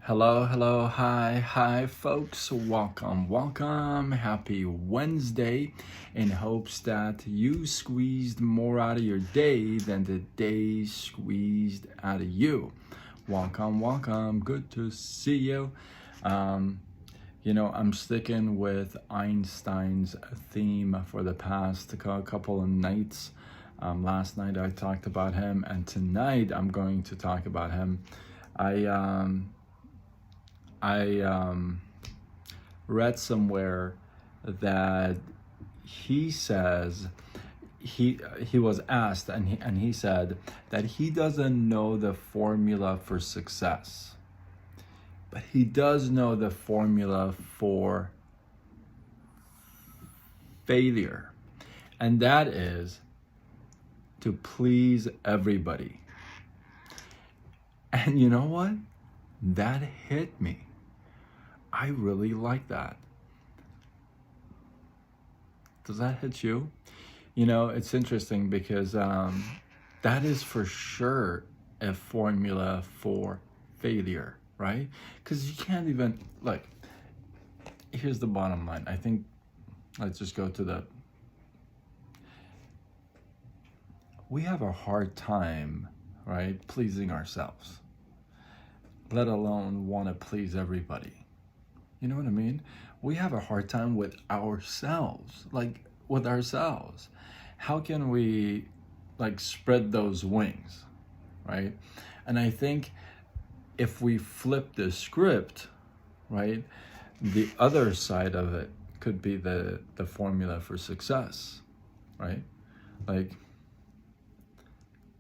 Hello, hi, folks. Welcome. Happy Wednesday. In hopes that you squeezed more out of your day than the day squeezed out of you. Welcome. Good to see you. I'm sticking with Einstein's theme for the past couple of nights. Last night I talked about him, and tonight I'm going to talk about him. I read somewhere that he says he was asked, and he said that he doesn't know the formula for success, but he does know the formula for failure, and that is to please everybody. And you know what? That hit me. I really like that. Does that hit you? It's interesting because that is for sure a formula for failure, right? Because you can't even, like, here's the bottom line. I think, let's just go to we have a hard time, right, pleasing ourselves, let alone want to please everybody. You know what I mean? We have a hard time with ourselves, How can we, spread those wings, right? And I think if we flip the script, right, the other side of it could be the formula for success, right?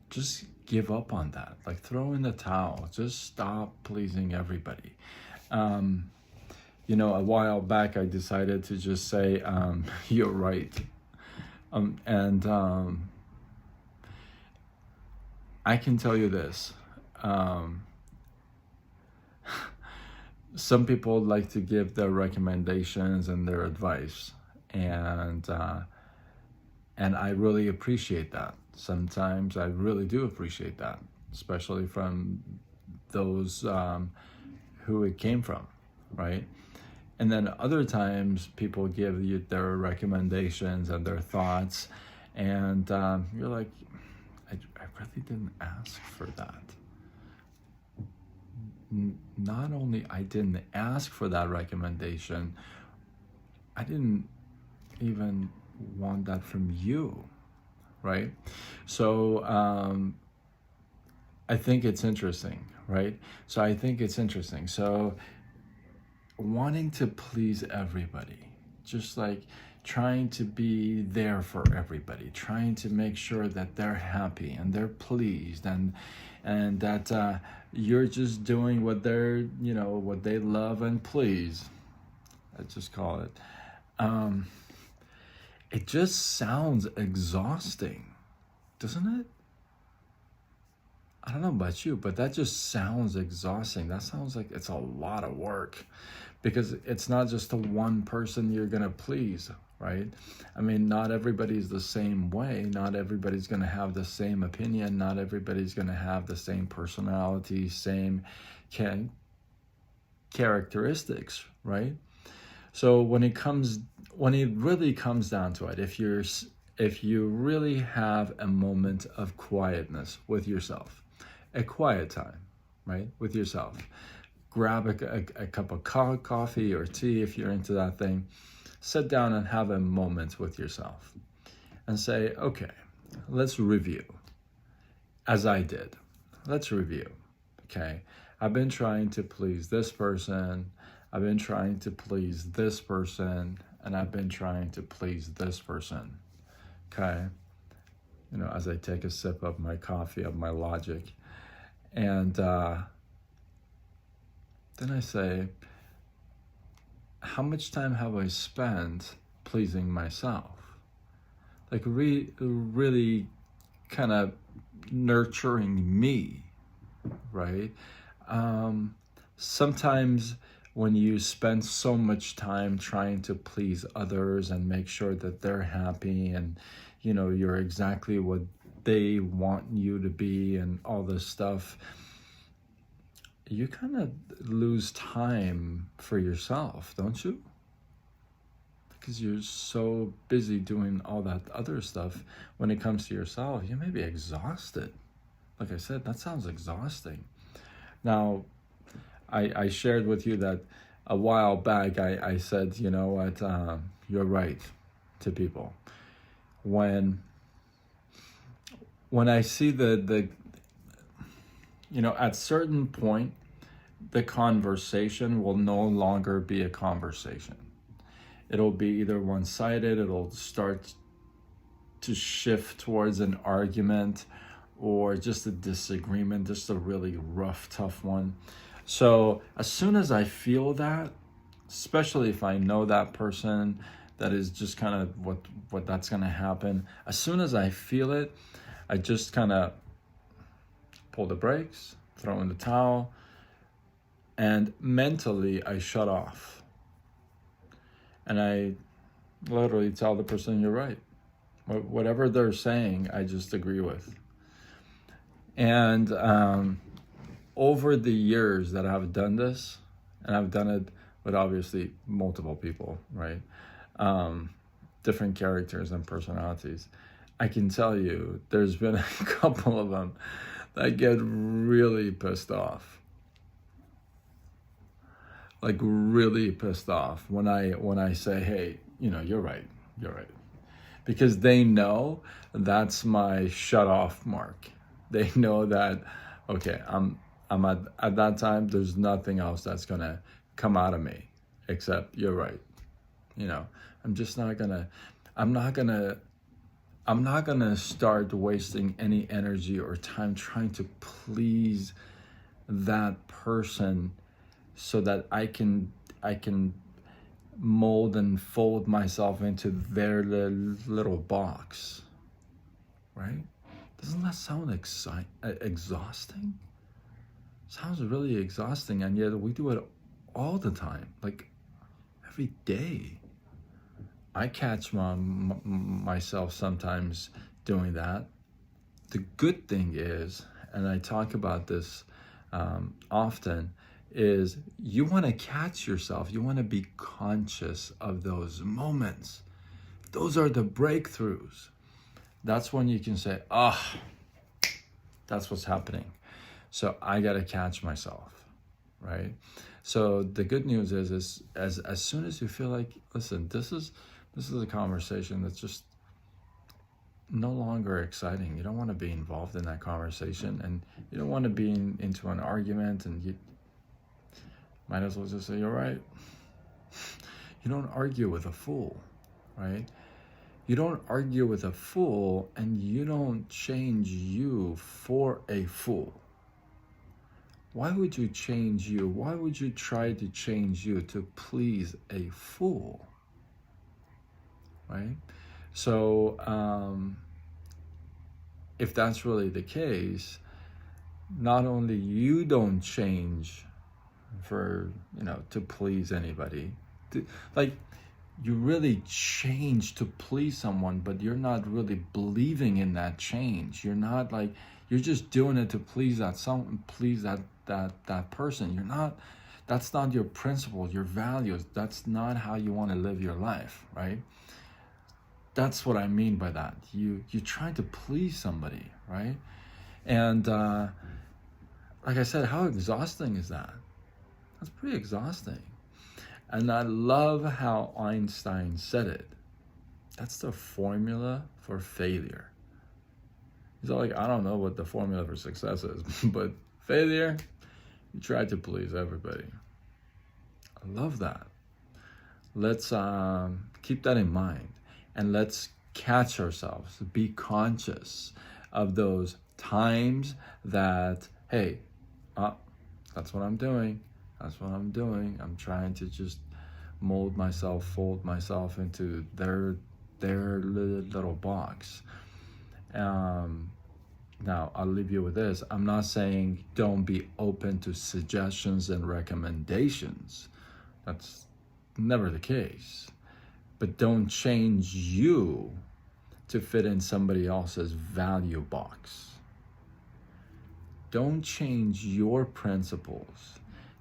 Just give up on that. Throw in the towel. Just stop pleasing everybody. A while back, I decided to just say, you're right. I can tell you this. Some people like to give their recommendations and their advice. And I really appreciate that. Sometimes I really do appreciate that, especially from those who it came from, right? And then other times people give you their recommendations and their thoughts, and you're like, I really didn't ask for that. Not only I didn't ask for that recommendation, I didn't even want that from you, right? So I think it's interesting, right? So wanting to please everybody, just trying to be there for everybody, trying to make sure that they're happy and they're pleased, and that you're just doing what what they love and please. Let's just call it. It just sounds exhausting, doesn't it? I don't know about you, but that just sounds exhausting. That sounds like it's a lot of work, because it's not just the one person you're going to please, right? I mean, not everybody's the same way. Not everybody's going to have the same opinion. Not everybody's going to have the same personality, same characteristics, right? So when it really comes down to it, if you really have a moment of quietness with yourself, a quiet time, right, with yourself, grab a cup of coffee or tea if you're into that thing, sit down and have a moment with yourself and say, okay, let's review, as I did. Let's review, okay? I've been trying to please this person, I've been trying to please this person, and I've been trying to please this person, okay? As I take a sip of my coffee, of my logic, and then I say, how much time have I spent pleasing myself? Really kind of nurturing me, right? Sometimes when you spend so much time trying to please others and make sure that they're happy and, you're exactly what they want you to be and all this stuff, you kind of lose time for yourself, don't you? Because you're so busy doing all that other stuff. When it comes to yourself, you may be exhausted. Like I said, that sounds exhausting. Now, I shared with you that a while back, I said, you know what, you're right, to people. When I see the at certain point, the conversation will no longer be a conversation. It'll be either one-sided, it'll start to shift towards an argument or just a disagreement, just a really rough, tough one. So as soon as I feel that, especially if I know that person, that is just kind of what that's going to happen. As soon as I feel it, I just kind of pull the brakes, throw in the towel, and mentally I shut off. And I literally tell the person, you're right. Whatever they're saying, I just agree with. And over the years that I've done this, and I've done it with obviously multiple people, right? Different characters and personalities. I can tell you, there's been a couple of them that get really pissed off. Like really pissed off when I say, hey, you're right. Because they know that's my shut off mark. They know that, okay, I'm at that time, there's nothing else that's gonna come out of me except you're right. I'm not gonna start wasting any energy or time trying to please that person so that I can mold and fold myself into their little box, right? Doesn't that sound exhausting? Sounds really exhausting, and yet we do it all the time, like every day. I catch myself sometimes doing that. The good thing is, and I talk about this often, is you want to catch yourself. You want to be conscious of those moments. Those are the breakthroughs. That's when you can say, that's what's happening. So I got to catch myself, right? So the good news is as soon as you feel like, listen, this is a conversation that's just no longer exciting. You don't want to be involved in that conversation, and you don't want to be into an argument, and you might as well just say, you're right. You don't argue with a fool, right? You don't argue with a fool, and you don't change you for a fool. Why would you change you? Why would you try to change you to please a fool, right? So if that's really the case, not only you don't change for to please anybody, you really change to please someone, but you're not really believing in that change. You're not you're just doing it to please that person. You're not. That's not your principle, your values. That's not how you want to live your life, right? That's what I mean by that. You're trying to please somebody, right? And like I said, how exhausting is that? That's pretty exhausting. And I love how Einstein said it. That's the formula for failure. He's like, I don't know what the formula for success is, but failure, you try to please everybody. I love that. Let's keep that in mind, and let's catch ourselves, be conscious of those times that, hey, that's what I'm doing. I'm trying to just mold myself, fold myself into their little box. Now, I'll leave you with this. I'm not saying don't be open to suggestions and recommendations. That's never the case. But don't change you to fit in somebody else's value box. Don't change your principles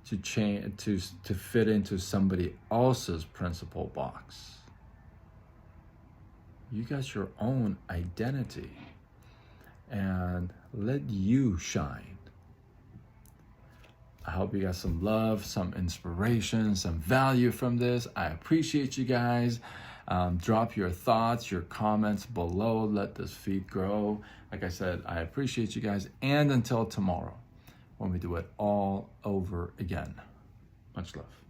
to fit into somebody else's principle box. You got your own identity, and let you shine. I hope you got some love, some inspiration, some value from this. I appreciate you guys. Drop your thoughts, your comments below. Let this feed grow. Like I said, I appreciate you guys. And until tomorrow, when we do it all over again. Much love.